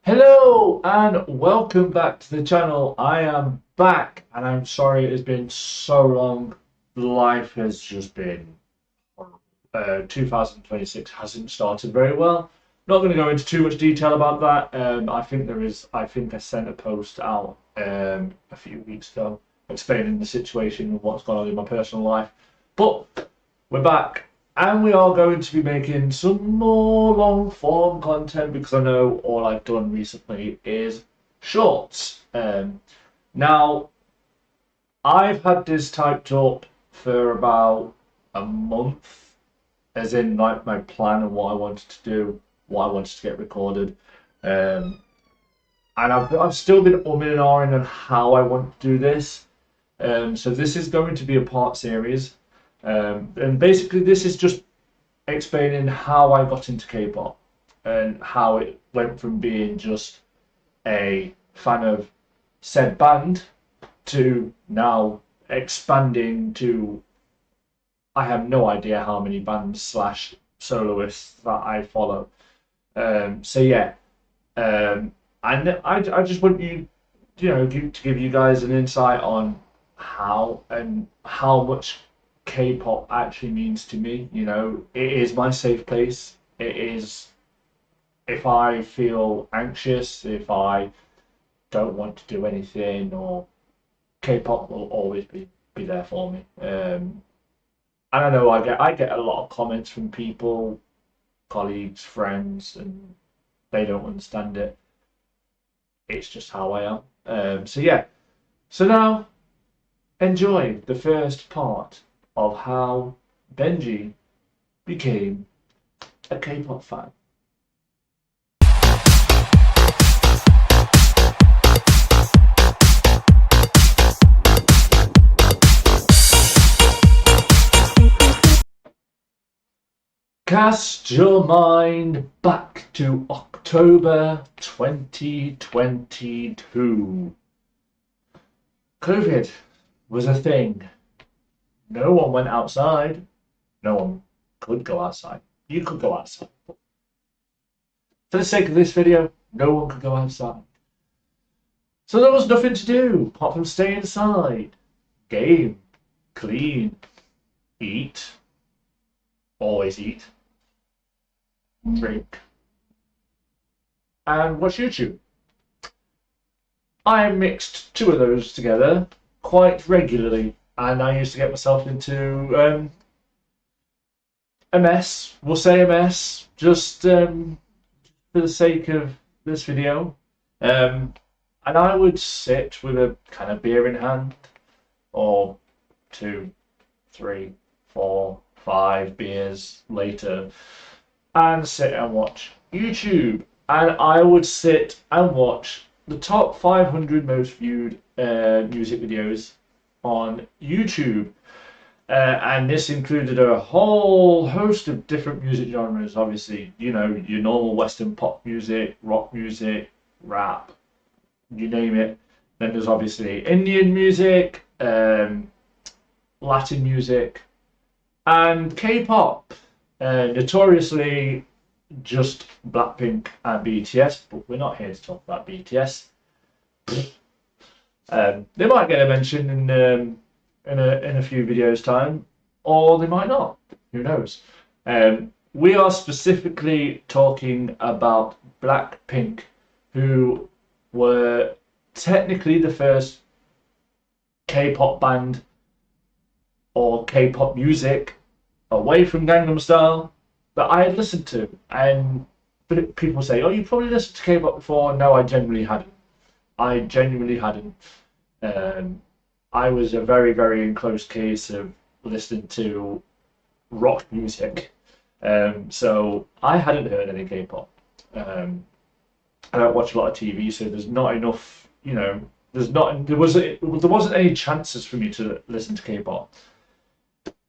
Hello and welcome back to the channel. I am back and I'm sorry it has been so long. Life has just been horrible. 2026 hasn't started very well. Not going to go into too much detail about that. I think I sent a post out a few weeks ago explaining the situation and what's gone on in my personal life. But we're back and we are going to be making some more long form content because I know all I've done recently is shorts. Now, I've had this typed up for about a month, as in like my plan and what I wanted to do, what I wanted to get recorded. Um, and I've still been umming and ahhing on how I want to do this. So this is going to be a part series. And basically, this is just explaining how I got into K-pop and how it went from being just a fan of said band to now expanding to I have no idea how many bands slash soloists that I follow. So yeah, and I just want to give you guys an insight on how much K-pop actually means to me. You know, it is my safe place. It is if I feel anxious, if I don't want to do anything, or K-pop will always be there for me. And I know I get a lot of comments from people, colleagues, friends, and they don't understand it. It's just how I am. So yeah. So now enjoy the first part of how Benji became a K-pop fan. Cast your mind back to October 2022. COVID was a thing. No one went outside. No one could go outside. You could go outside. For the sake of this video, no one could go outside. So there was nothing to do apart from stay inside, game, clean, eat, always eat, drink, and watch YouTube. I mixed two of those together quite regularly, and I used to get myself into a mess. We'll say a mess, just for the sake of this video. And I would sit with a kind of beer in hand, or two, three, four, five beers later, and sit and watch YouTube. And I would sit and watch the top 500 most viewed music videos on YouTube. And this included a whole host of different music genres. Obviously, you know, your normal Western pop music, rock music, rap, you name it. Then there's obviously Indian music, Latin music, and K-pop. Notoriously just BLACKPINK and BTS, but we're not here to talk about BTS. They might get a mention in a few videos time, or they might not. Who knows? We are specifically talking about BLACKPINK, who were technically the first K-pop band or K-pop music away from Gangnam Style that I had listened to. And people say, "Oh, you probably listened to K-pop before." No, I genuinely hadn't. I genuinely hadn't. I was a very, very close case of listening to rock music. So I hadn't heard any K-pop. I don't watch a lot of TV, so there's not enough, you know, there wasn't any chances for me to listen to K-pop.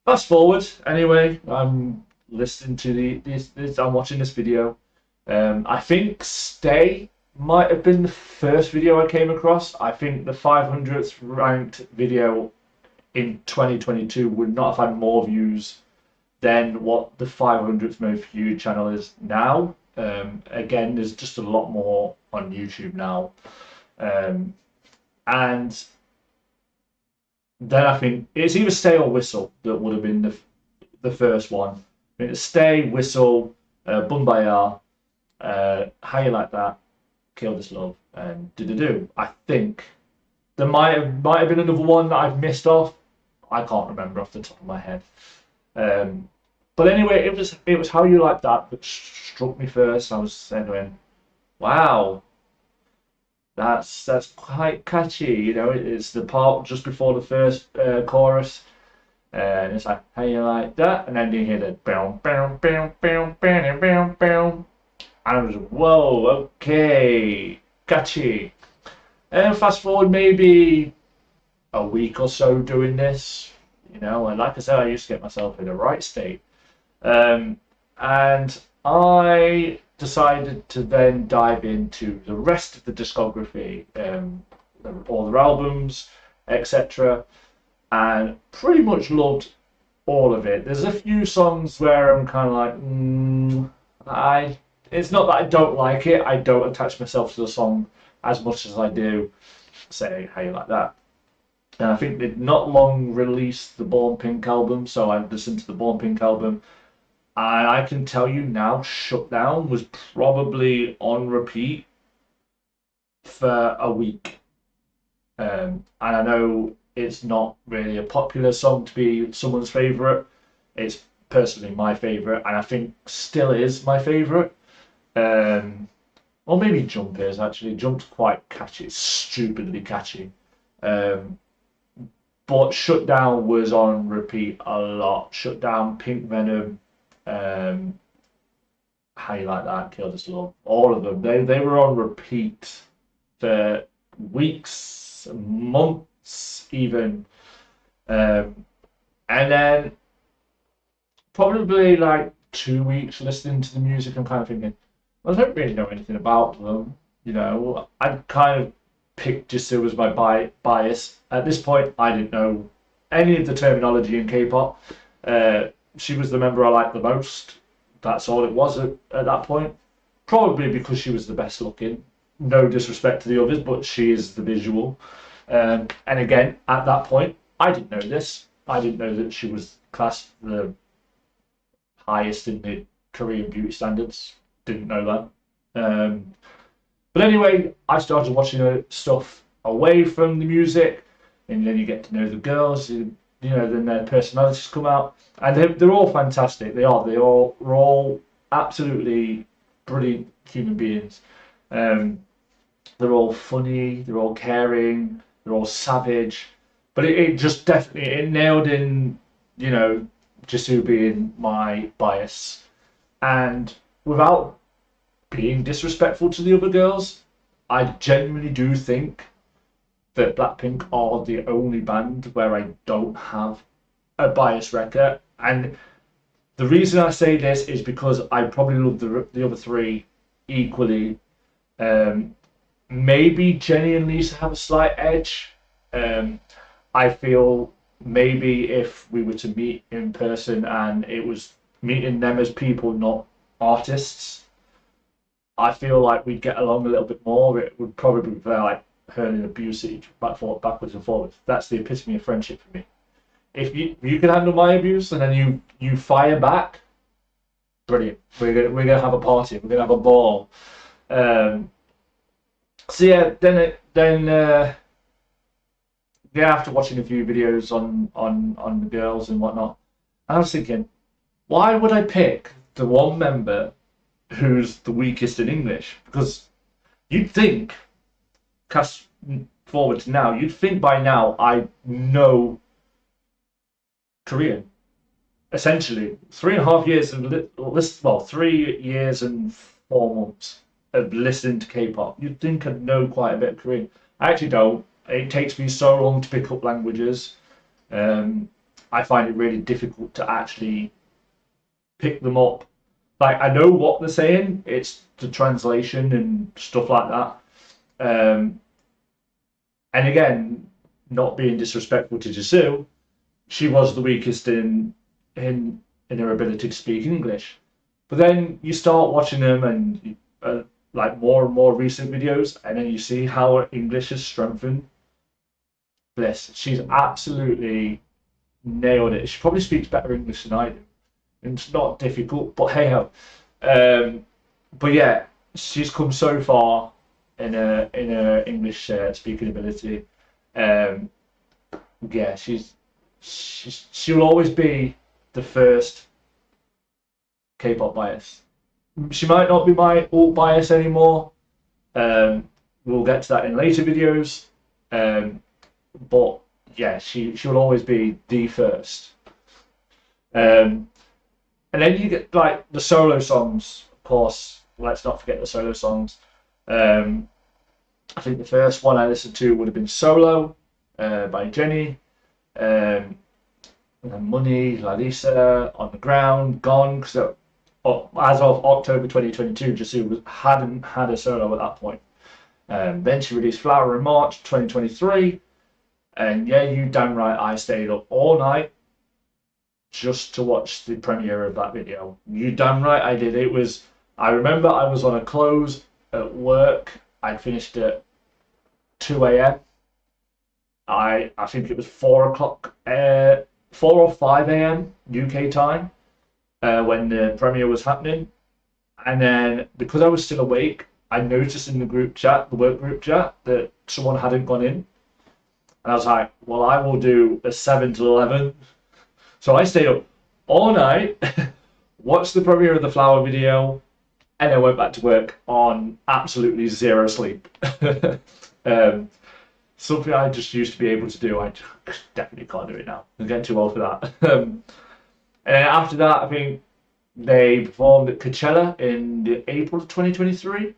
Fast forward, anyway, I'm listening to I'm watching this video. I think Stay might have been the first video I came across. I think the 500th ranked video in 2022 would not have had more views than what the 500th most viewed channel is now. Again, there's just a lot more on YouTube now. Um, and then I think it's either Stay or Whistle that would have been the first one. I mean, it's Stay, Whistle, Bumbaya, How You Like That, Kill This Love, and Do Do Do. I think there might have been another one that I've missed off. I can't remember off the top of my head. Um, but anyway, it was How You Like That that struck me first. I was saying, wow, that's quite catchy. You know, it's the part just before the first chorus, and it's like How You Like That, and then you hear the boom, boom, boom, boom, boom, boom, boom, and I was whoa, okay, catchy. And fast forward maybe a week or so doing this, you know, and like I said, I used to get myself in the right state. Um, and I decided to then dive into the rest of the discography, all their albums, etc., and pretty much loved all of it. There's a few songs where I'm kind of like, I. It's not that I don't like it. I don't attach myself to the song as much as I do, say, How You Like That. And I think they'd not long released the Born Pink album, so I listened to the Born Pink album. And I can tell you now, Shutdown was probably on repeat for a week. And I know it's not really a popular song to be someone's favourite. It's personally my favourite, and I think still is my favourite. Or maybe Jump is actually. Jump's quite catchy. It's stupidly catchy. Um, but Shutdown was on repeat a lot. Shutdown, Pink Venom, um, How You Like That, Kill This Love, all of them. They were on repeat for weeks, months, even. Um, and then probably like 2 weeks listening to the music, I'm kind of thinking, well, I don't really know anything about them. You know, I kind of picked Jisoo as my bias. At this point, I didn't know any of the terminology in K-pop. She was the member I liked the most. That's all it was at that point. Probably because she was the best looking. No disrespect to the others, but she is the visual. And again, at that point, I didn't know this. I didn't know that she was classed the highest in the Korean beauty standards. Didn't know that. But anyway, I started watching her stuff away from the music, and then you get to know the girls. You know, then their personalities come out, and they're all fantastic. They're all absolutely brilliant human beings. Um, they're all funny. They're all caring. They're all savage. But it just definitely it nailed in. You know, Jisoo being my bias, and without being disrespectful to the other girls, I genuinely do think that BLACKPINK are the only band where I don't have a bias record. And the reason I say this is because I probably love the other three equally. Maybe Jennie and Lisa have a slight edge. I feel maybe if we were to meet in person and it was meeting them as people, not artists, I feel like we'd get along a little bit more. It would probably be like hurling abuse at each backwards and forwards. That's the epitome of friendship for me. If you can handle my abuse and then you fire back, brilliant. We're gonna have a party. We're gonna have a ball. So yeah, yeah, after watching a few videos on the girls and whatnot, I was thinking, why would I pick the one member who's the weakest in English? Because you'd think, cast forward to now, you'd think by now I know Korean. Essentially, 3.5 years of 3 years and 4 months of listening to K-pop. You'd think I'd know quite a bit of Korean. I actually don't. It takes me so long to pick up languages. I find it really difficult to actually pick them up. Like, I know what they're saying. It's the translation and stuff like that. And again, not being disrespectful to Jisoo, she was the weakest in her ability to speak English. But then you start watching them and like more and more recent videos, and then you see how her English has strengthened. Bliss, she's absolutely nailed it. She probably speaks better English than I do. And it's not difficult, but hey ho. Um, but yeah, she's come so far in her English speaking ability. Um, yeah, she'll always be the first K-pop bias. She might not be my alt bias anymore. We'll get to that in later videos. But yeah, she'll always be the first. Um, and then you get like the solo songs, of course. Let's not forget the solo songs. Um, I think the first one I listened to would have been Solo by Jenny. Um, and then Money, Lalisa, On the Ground, Gone. Because as of October 2022, Jisoo hadn't had a solo at that point. Then she released Flower in March 2023. And yeah, you damn right, I stayed up all night just to watch the premiere of that video. You damn right I did. I remember I was on a close at work. I'd finished at 2 a.m. I think it was 4 o'clock, 4 or 5 a.m. UK time when the premiere was happening. And then because I was still awake, I noticed in the group chat, the work group chat, that someone hadn't gone in. And I was like, well, I will do a 7 to 11. So I stayed up all night, watched the premiere of the Flower video, and then went back to work on absolutely zero sleep. Something I just used to be able to do. I definitely can't do it now. I'm getting too old for that. And then after that, I think they performed at Coachella in April of 2023,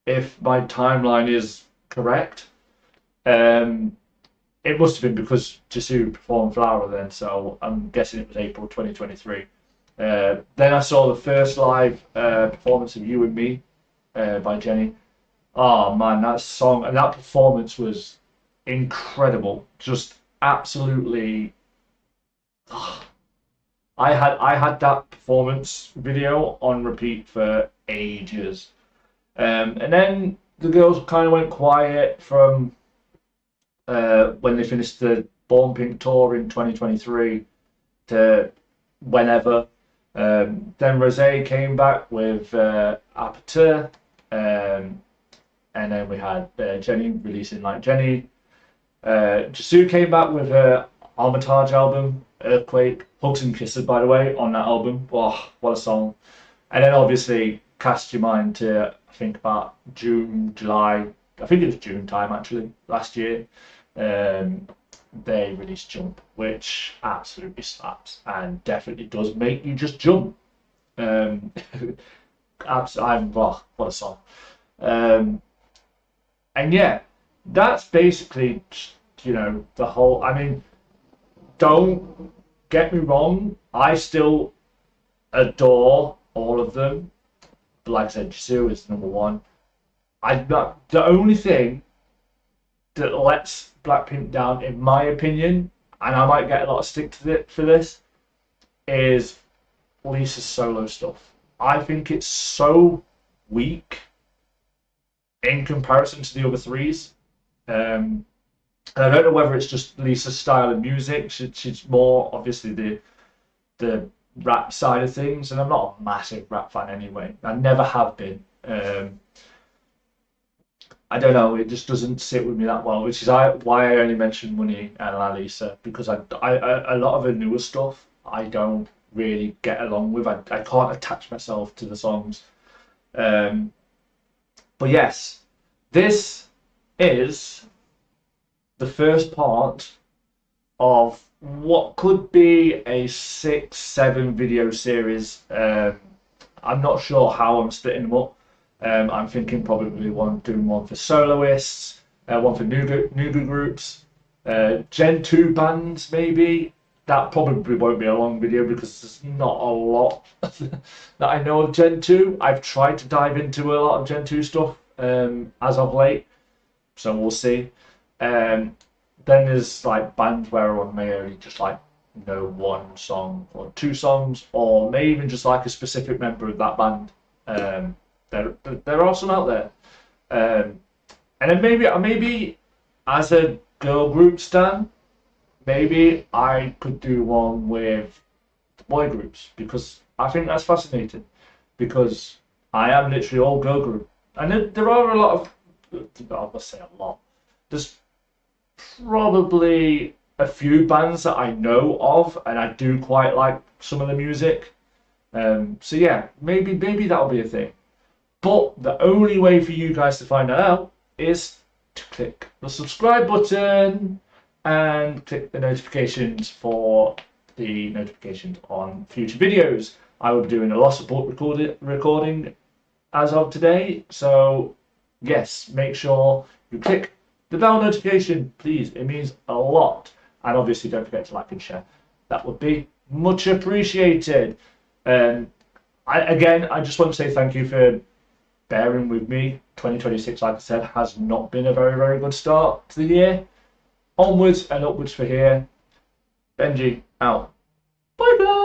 if my timeline is correct. It must have been because Jisoo performed Flower then, so I'm guessing it was April 2023. Then I saw the first live performance of You and Me by Jenny. Oh man, that song and that performance was incredible. Just absolutely. I had that performance video on repeat for ages. And then the girls kind of went quiet from when they finished the Born Pink tour in 2023 to whenever. Then Rosé came back with Aperture, and then we had Jenny releasing Like Jenny. Jisoo came back with her Armitage album, Earthquake, Hugs and Kisses, by the way, on that album. Oh, what a song. And then obviously cast your mind to, I think about June, July, I think it was June time actually, last year. They released Jump, which absolutely slaps and definitely does make you just jump. What a song. And yeah, that's basically, the whole. I mean, don't get me wrong, I still adore all of them. But like I said, Jisoo is number one. The only thing that lets Blackpink down, in my opinion, and I might get a lot of stick to it for this, is Lisa's solo stuff. I think it's so weak in comparison to the other threes. And I don't know whether it's just Lisa's style of music. She's more obviously the rap side of things, and I'm not a massive rap fan anyway. I never have been. I don't know. It just doesn't sit with me that well, which is why I only mentioned Money and Lalisa, because a lot of her newer stuff I don't really get along with. I can't attach myself to the songs. But yes, this is the first part of what could be a 6-7 video series. I'm not sure how I'm splitting them up. I'm thinking probably doing one for soloists, one for new groups, Gen 2 bands maybe. That probably won't be a long video because there's not a lot that I know of Gen 2. I've tried to dive into a lot of Gen 2 stuff as of late, so we'll see. Then there's like bands where I may only just like know one song or two songs, or maybe even just like a specific member of that band. There are some out there. And then maybe as a girl group stan, maybe I could do one with boy groups, because I think that's fascinating. Because I am literally all girl group, and there are a lot of, I must say a lot. There's probably a few bands that I know of, and I do quite like some of the music. So yeah, maybe that'll be a thing. But the only way for you guys to find out is to click the subscribe button and click the notifications for the notifications on future videos. I will be doing a loss support recording as of today, so yes, make sure you click the bell notification, please. It means a lot. And obviously, don't forget to like and share. That would be much appreciated. I just want to say thank you for bearing with me. 2026, like I said, has not been a very good start to the year. Onwards and upwards for here. Benji out. Bye guys.